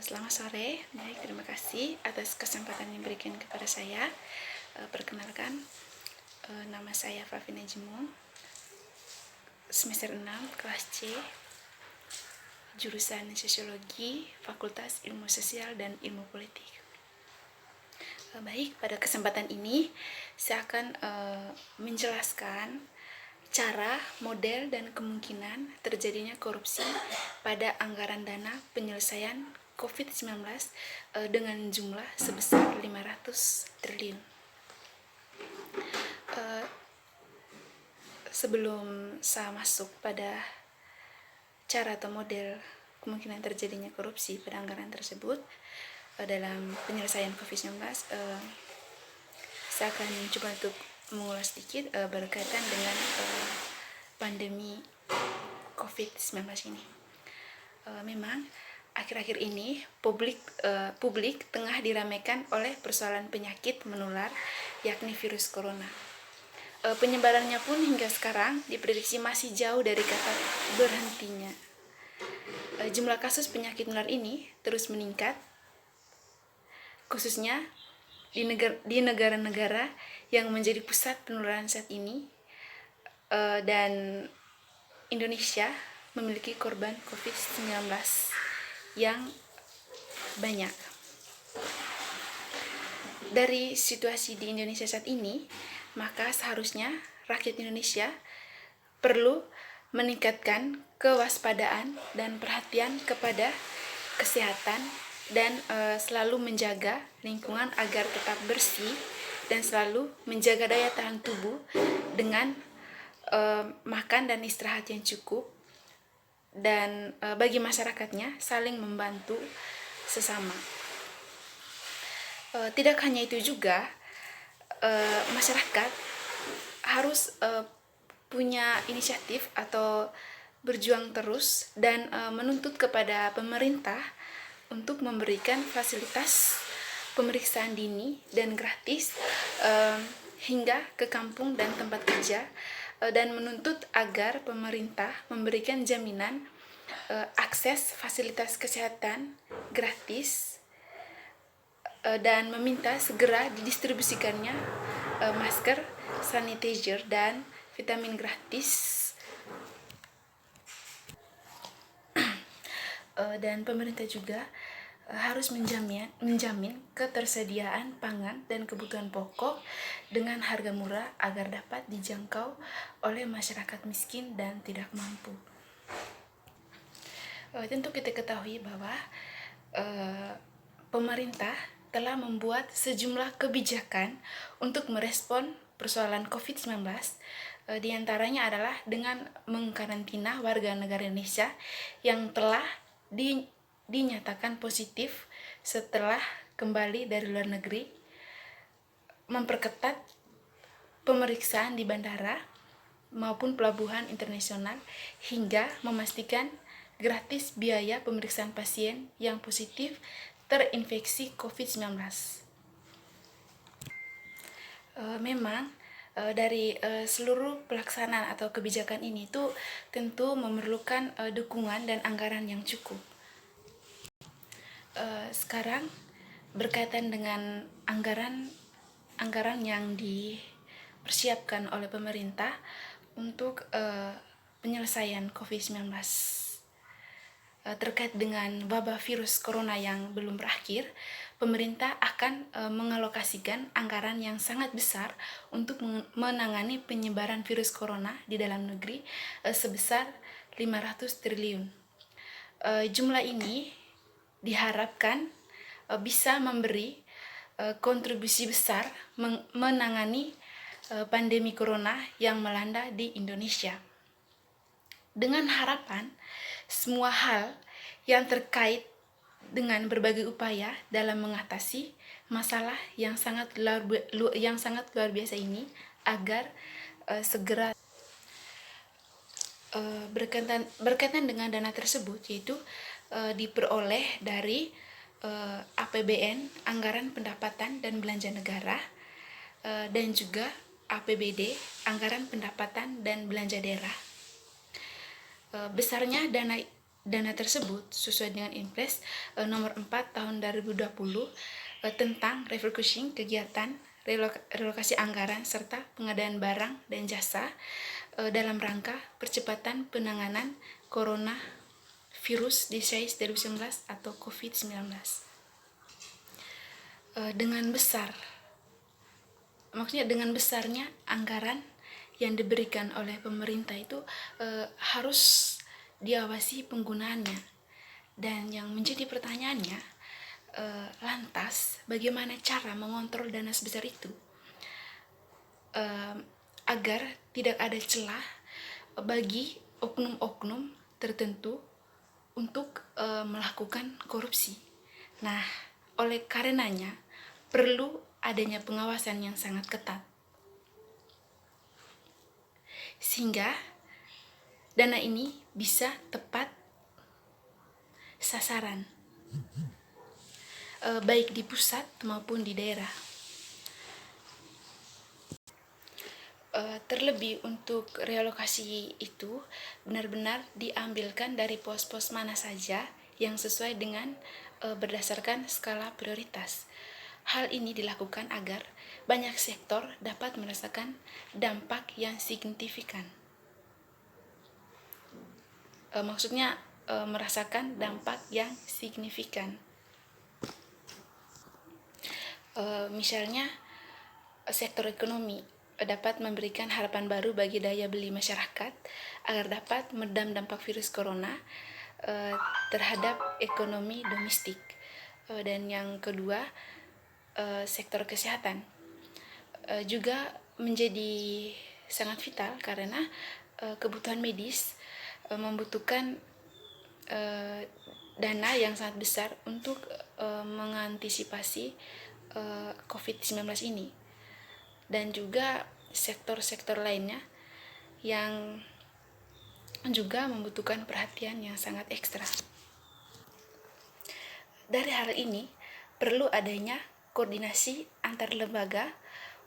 Selamat sore, baik, terima kasih atas kesempatan yang diberikan kepada saya. Perkenalkan, nama saya Fafina Jimung, semester 6, kelas C, jurusan Sosiologi, Fakultas Ilmu Sosial dan Ilmu Politik. Baik, pada kesempatan ini saya akan menjelaskan cara, model, dan kemungkinan terjadinya korupsi pada anggaran dana penyelesaian COVID-19 dengan jumlah sebesar 500 triliun. Sebelum saya masuk pada cara atau model kemungkinan terjadinya korupsi pada anggaran tersebut dalam penyelesaian COVID-19, saya akan mencoba untuk mengulas sedikit berkaitan dengan pandemi COVID-19 ini. Memang akhir-akhir ini publik tengah diramaikan oleh persoalan penyakit menular, yakni virus corona. Penyebarannya pun hingga sekarang diprediksi masih jauh dari kata berhentinya. Jumlah kasus penyakit menular ini terus meningkat, khususnya di negara-negara yang menjadi pusat penularan saat ini, dan Indonesia memiliki korban COVID-19 yang banyak. Dari situasi di Indonesia saat ini, maka seharusnya rakyat Indonesia perlu meningkatkan kewaspadaan dan perhatian kepada kesehatan dan selalu menjaga lingkungan agar tetap bersih dan selalu menjaga daya tahan tubuh dengan makan dan istirahat yang cukup, dan bagi masyarakatnya saling membantu sesama. Tidak hanya itu juga, masyarakat harus punya inisiatif atau berjuang terus dan menuntut kepada pemerintah untuk memberikan fasilitas pemeriksaan dini dan gratis hingga ke kampung dan tempat kerja, dan menuntut agar pemerintah memberikan jaminan akses fasilitas kesehatan gratis, dan meminta segera didistribusikannya masker, sanitizer, dan vitamin gratis. Dan pemerintah juga harus menjamin ketersediaan pangan dan kebutuhan pokok dengan harga murah agar dapat dijangkau oleh masyarakat miskin dan tidak mampu. Tentu kita ketahui bahwa pemerintah telah membuat sejumlah kebijakan untuk merespon persoalan COVID-19. Di antaranya adalah dengan mengkarantina warga negara Indonesia yang telah dinyatakan positif setelah kembali dari luar negeri, memperketat pemeriksaan di bandara maupun pelabuhan internasional, hingga memastikan gratis biaya pemeriksaan pasien yang positif terinfeksi COVID-19. Memang dari seluruh pelaksanaan atau kebijakan ini itu tentu memerlukan dukungan dan anggaran yang cukup. Sekarang berkaitan dengan anggaran yang dipersiapkan oleh pemerintah untuk penyelesaian COVID-19 terkait dengan wabah virus corona yang belum berakhir, pemerintah akan mengalokasikan anggaran yang sangat besar untuk menangani penyebaran virus corona di dalam negeri sebesar 500 triliun. Jumlah ini diharapkan bisa memberi kontribusi besar menangani pandemi corona yang melanda di Indonesia. Dengan harapan semua hal yang terkait dengan berbagai upaya dalam mengatasi masalah yang sangat luar biasa ini agar segera berkaitan dengan dana tersebut, yaitu diperoleh dari APBN, anggaran pendapatan dan belanja negara, dan juga APBD, anggaran pendapatan dan belanja daerah. Besarnya dana dana tersebut sesuai dengan Inpres nomor 4 tahun 2020 tentang refocusing kegiatan relokasi anggaran serta pengadaan barang dan jasa dalam rangka percepatan penanganan coronavirus disease 2019 atau COVID-19. Dengan besarnya anggaran yang diberikan oleh pemerintah itu harus diawasi penggunaannya. Dan yang menjadi pertanyaannya, lantas bagaimana cara mengontrol dana sebesar itu agar tidak ada celah bagi oknum-oknum tertentu untuk melakukan korupsi. Nah, oleh karenanya perlu adanya pengawasan yang sangat ketat sehingga dana ini bisa tepat sasaran, baik di pusat maupun di daerah. Terlebih untuk relokasi itu benar-benar diambilkan dari pos-pos mana saja yang sesuai dengan berdasarkan skala prioritas. Hal ini dilakukan agar banyak sektor dapat merasakan dampak yang signifikan. Merasakan dampak yang signifikan. Misalnya sektor ekonomi dapat memberikan harapan baru bagi daya beli masyarakat agar dapat meredam dampak virus corona terhadap ekonomi domestik. Dan yang kedua, sektor kesehatan juga menjadi sangat vital karena kebutuhan medis membutuhkan dana yang sangat besar untuk mengantisipasi COVID-19 ini. Dan juga sektor-sektor lainnya yang juga membutuhkan perhatian yang sangat ekstra. Dari hal ini perlu adanya koordinasi antar lembaga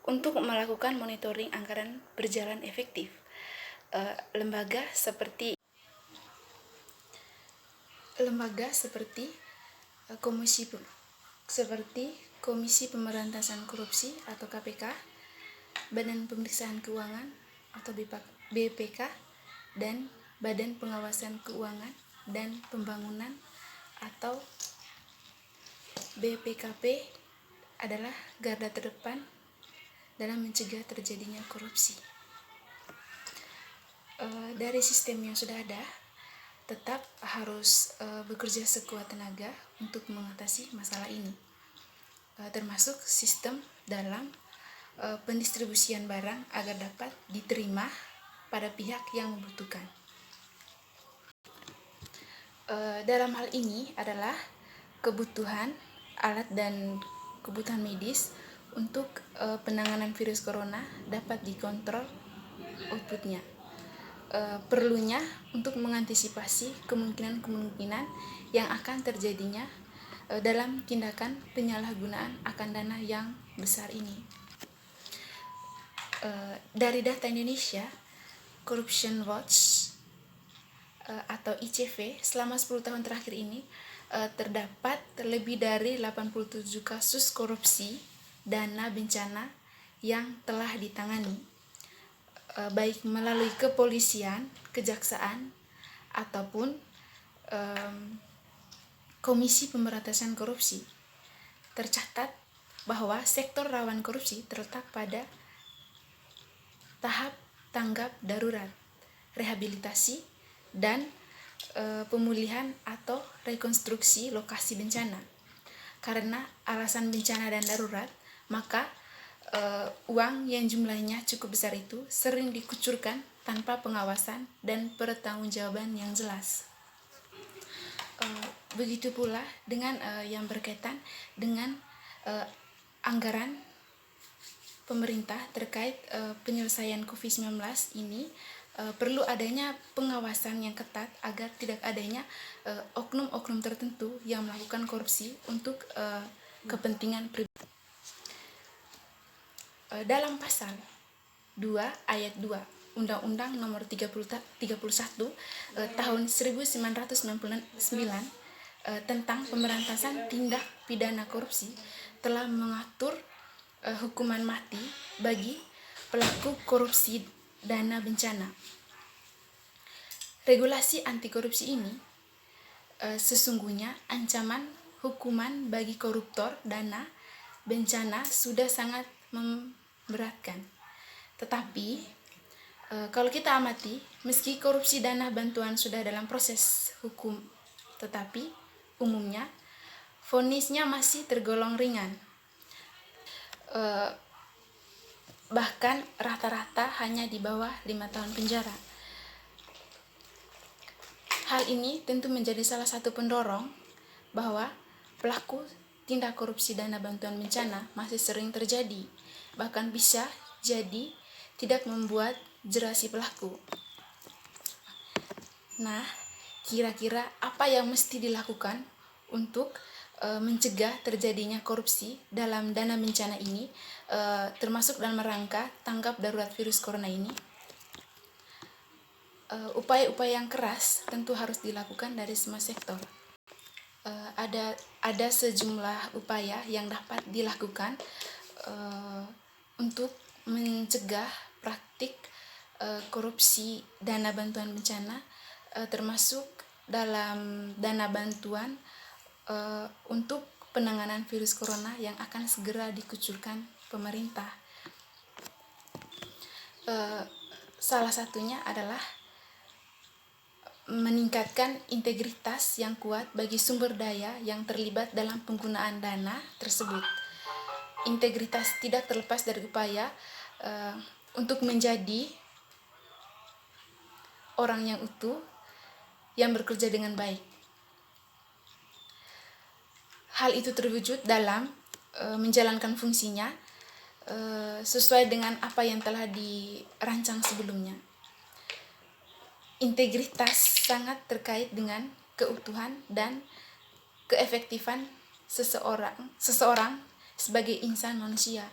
untuk melakukan monitoring anggaran berjalan efektif. Lembaga seperti Komisi Pemberantasan Korupsi atau KPK, Badan Pemeriksaan Keuangan atau BPK, dan Badan Pengawasan Keuangan dan Pembangunan atau BPKP adalah garda terdepan dalam mencegah terjadinya korupsi. Dari sistem yang sudah ada, tetap harus bekerja sekuat tenaga untuk mengatasi masalah ini, termasuk sistem dalam pendistribusian barang agar dapat diterima pada pihak yang membutuhkan. Dalam hal ini adalah kebutuhan alat dan kebutuhan medis untuk penanganan virus corona dapat dikontrol outputnya. Perlunya untuk mengantisipasi kemungkinan-kemungkinan yang akan terjadinya dalam tindakan penyalahgunaan akan dana yang besar ini. Dari data Indonesia Corruption Watch atau ICV, selama 10 tahun terakhir ini terdapat lebih dari 87 kasus korupsi dana bencana yang telah ditangani, baik melalui kepolisian, kejaksaan, ataupun Komisi Pemberantasan Korupsi. Tercatat bahwa sektor rawan korupsi terletak pada tahap tanggap darurat, rehabilitasi, dan pemulihan atau rekonstruksi lokasi bencana. Karena alasan bencana dan darurat, maka uang yang jumlahnya cukup besar itu sering dikucurkan tanpa pengawasan dan pertanggungjawaban yang jelas. Begitu pula dengan yang berkaitan dengan anggaran pemerintah terkait penyelesaian COVID-19 ini. Perlu adanya pengawasan yang ketat agar tidak adanya oknum-oknum tertentu yang melakukan korupsi untuk kepentingan pribadi. Dalam pasal 2 ayat 2 Undang-Undang Nomor 31 tahun 1999 tentang pemberantasan tindak pidana korupsi telah mengatur hukuman mati bagi pelaku korupsi dana bencana. Regulasi anti korupsi ini sesungguhnya ancaman hukuman bagi koruptor dana bencana sudah sangat memberatkan. Tetapi kalau kita amati, meski korupsi dana bantuan sudah dalam proses hukum, tetapi umumnya vonisnya masih tergolong ringan. Bahkan rata-rata hanya di bawah 5 tahun penjara. Hal ini tentu menjadi salah satu pendorong bahwa pelaku tindak korupsi dana bantuan bencana masih sering terjadi, bahkan bisa jadi tidak membuat jera si pelaku. Nah, kira-kira apa yang mesti dilakukan untuk mencegah terjadinya korupsi dalam dana bencana ini, termasuk dalam rangka tanggap darurat virus corona ini? Upaya-upaya yang keras tentu harus dilakukan dari semua sektor. Ada sejumlah upaya yang dapat dilakukan untuk mencegah praktik korupsi dana bantuan bencana, termasuk dalam dana bantuan untuk penanganan virus corona yang akan segera dikucurkan pemerintah. Salah satunya adalah meningkatkan integritas yang kuat bagi sumber daya yang terlibat dalam penggunaan dana tersebut. Integritas tidak terlepas dari upaya untuk menjadi orang yang utuh, yang bekerja dengan baik. Hal itu terwujud dalam menjalankan fungsinya sesuai dengan apa yang telah dirancang sebelumnya. Integritas sangat terkait dengan keutuhan dan keefektifan seseorang sebagai insan manusia.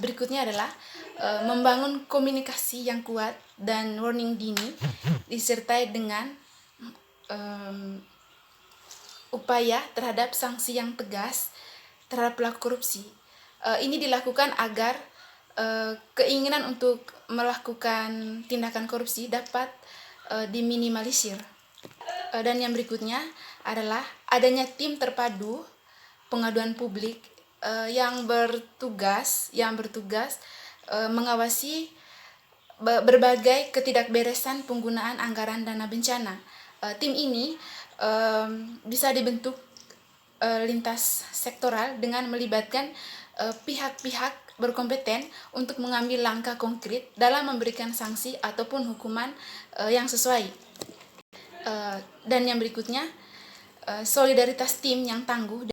Berikutnya adalah membangun komunikasi yang kuat dan warning dini disertai dengan upaya terhadap sanksi yang tegas terhadap pelaku korupsi. Ini dilakukan agar keinginan untuk melakukan tindakan korupsi dapat diminimalisir. Dan yang berikutnya adalah adanya tim terpadu pengaduan publik yang bertugas mengawasi berbagai ketidakberesan penggunaan anggaran dana bencana. Tim ini bisa dibentuk lintas sektoral dengan melibatkan pihak-pihak berkompeten untuk mengambil langkah konkret dalam memberikan sanksi ataupun hukuman yang sesuai. Dan yang berikutnya, solidaritas tim yang tangguh